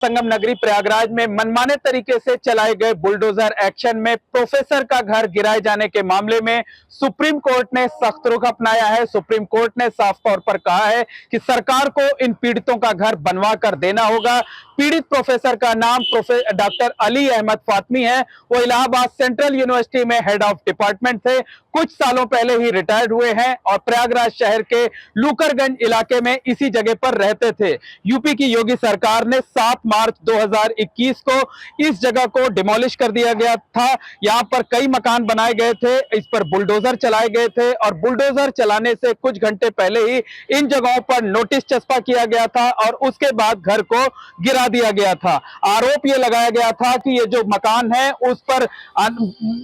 संगम नगरी प्रयागराज में मनमाने तरीके से चलाए गए बुलडोजर एक्शन में प्रोफेसर का घर गिराए जाने के मामले में सुप्रीम कोर्ट ने सख्त रुख अपनाया है। सुप्रीम कोर्ट ने साफ तौर पर कहा है कि सरकार को इन पीड़ितों का घर बनवा कर देना होगा। पीड़ित प्रोफेसर का नाम प्रोफेसर डॉक्टर अली अहमद फातमी है। वो इलाहाबाद सेंट्रल यूनिवर्सिटी में हेड ऑफ डिपार्टमेंट थे। कुछ सालों पहले ही रिटायर्ड हुए हैं और प्रयागराज शहर के लूकरगंज इलाके में इसी जगह पर रहते थे। यूपी की योगी सरकार ने 7 मार्च 2021 को इस जगह को डिमोलिश कर दिया गया था। यहां पर कई मकान बनाए गए थे, इस पर बुलडोजर चलाए गए थे और बुलडोजर चलाने से कुछ घंटे पहले ही इन जगहों पर नोटिस चस्पा किया गया था और उसके बाद घर को गिरा दिया गया था। आरोप यह लगाया गया था कि ये जो मकान है उस पर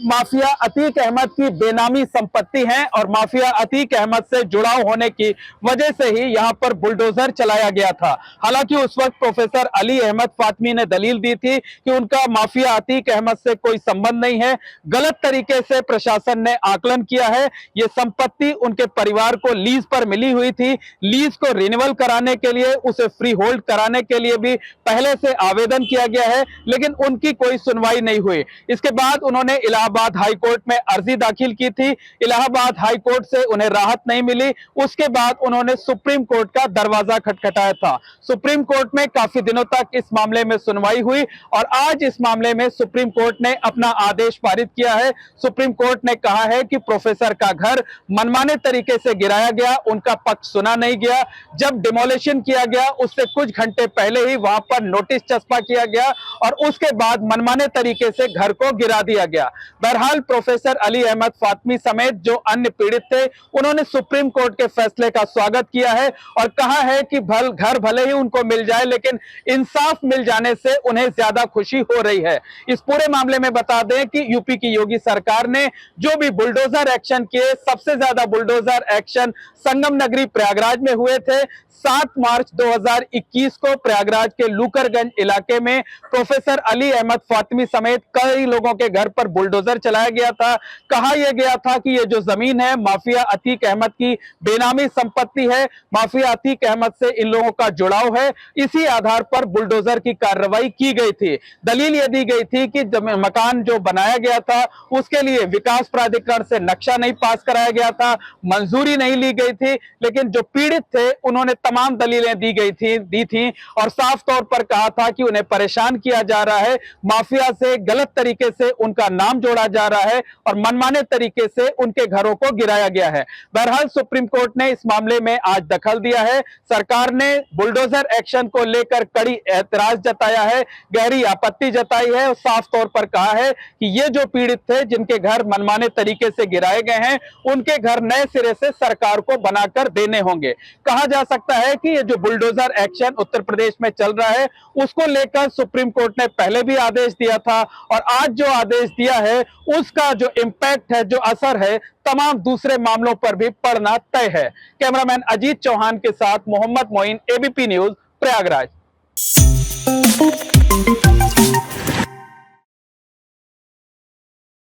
माफिया अतीक अहमद की बेनामी संपत्ति है और माफिया अतीक अहमद से जुड़ाव होने की वजह से ही यहां पर बुलडोजर चलाया गया था। हालांकि उस वक्त प्रोफेसर अली अहमद फातमी ने दलील दी थी कि उनका माफिया अतीक अहमद से कोई संबंध नहीं है। गलत तरीके से प्रशासन ने आकलन किया है। यह संपत्ति उनके परिवार को लीज पर मिली हुई थी। लीज को रिन्यूअल कराने के लिए, उसे फ्री होल्ड कराने के लिए भी पहले से आवेदन किया गया है, लेकिन उनकी कोई सुनवाई नहीं हुई। इसके बाद उन्होंने इलाहाबाद हाई कोर्ट में अर्जी दाखिल की थी। इलाहाबाद हाई कोर्ट से उन्हें राहत नहीं मिली। उसके बाद उन्होंने सुप्रीम कोर्ट का दरवाजा खटखटाया था। सुप्रीम कोर्ट में काफी दिनों तक इस मामले में सुनवाई हुई और आज इस मामले में सुप्रीम कोर्ट ने अपना आदेश पारित किया है। सुप्रीम कोर्ट ने कहा है कि प्रोफेसर का घर मनमाने तरीके से गिराया गया, उनका पक्ष सुना नहीं गया। जब डिमोलिशन किया गया उससे कुछ घंटे पहले ही वहां पर नोटिस चस्पा किया गया और उसके बाद मनमाने तरीके से घर को गिरा दिया गया। बहरहाल प्रोफेसर अली अहमद फातमी समेत जो अन्य पीड़ित थे उन्होंने सुप्रीम कोर्ट के फैसले का स्वागत किया है और कहा है कि घर भले ही उनको मिल जाए, लेकिन इंसाफ मिल जाने से उन्हें ज्यादा खुशी हो रही है। इस पूरे मामले में बता दें कि यूपी की योगी सरकार ने जो भी बुलडोजर एक्शन किए, सबसे ज्यादा बुलडोजर एक्शन संगम नगरी प्रयागराज में हुए थे। 7 मार्च 2021 को प्रयागराज के लूकरगंज इलाके में प्रोफेसर अली अहमद फातमी समेत कई लोगों के घर पर बुलडोजर चलाया गया था। कहा यह गया था कि यह जो जमीन है माफिया अतीक अहमद की बेनामी संपत्ति है, माफिया अतीक अहमद से इन लोगों का जुड़ाव है। इसी आधार पर बुलडोजर की कार्रवाई की गई थी। दलील यह दी गई थी कि मकान जो बनाया गया था उसके लिए विकास प्राधिकरण से नक्शा नहीं पास कराया गया था, मंजूरी नहीं ली गई थी, लेकिन जो पीड़ित थे उन्होंने तमाम दलीलें दी थी और साफ तौर पर कहा था कि उन्हें परेशान किया जा रहा है, माफिया से गलत तरीके से उनका नाम जोड़ा जा रहा है और मनमाने तरीके से उनके घरों को गिराया गया है। बहरहाल सुप्रीम कोर्ट ने इस मामले में आज दखल दिया है। सरकार ने बुलडोजर एक्शन को लेकर कड़ी एतराज जताया है, गहरी आपत्ति जताई है और साफ तौर पर कहा है कि ये जो पीड़ित थे जिनके घर मनमाने तरीके से गिराए गए हैं, उनके घर नए सिरे से सरकार को बनाकर देने होंगे। कहा जा सकता है कि ये जो बुलडोजर एक्शन उत्तर प्रदेश में चल रहा है उसको लेकर सुप्रीम कोर्ट ने पहले भी आदेश दिया था और आज जो आदेश दिया है उसका जो इंपैक्ट है, जो असर है, तमाम दूसरे मामलों पर भी पड़ना तय है। कैमरामैन अजीत चौहान के साथ मोहम्मद मोइन, एबीपी न्यूज, प्रयागराज।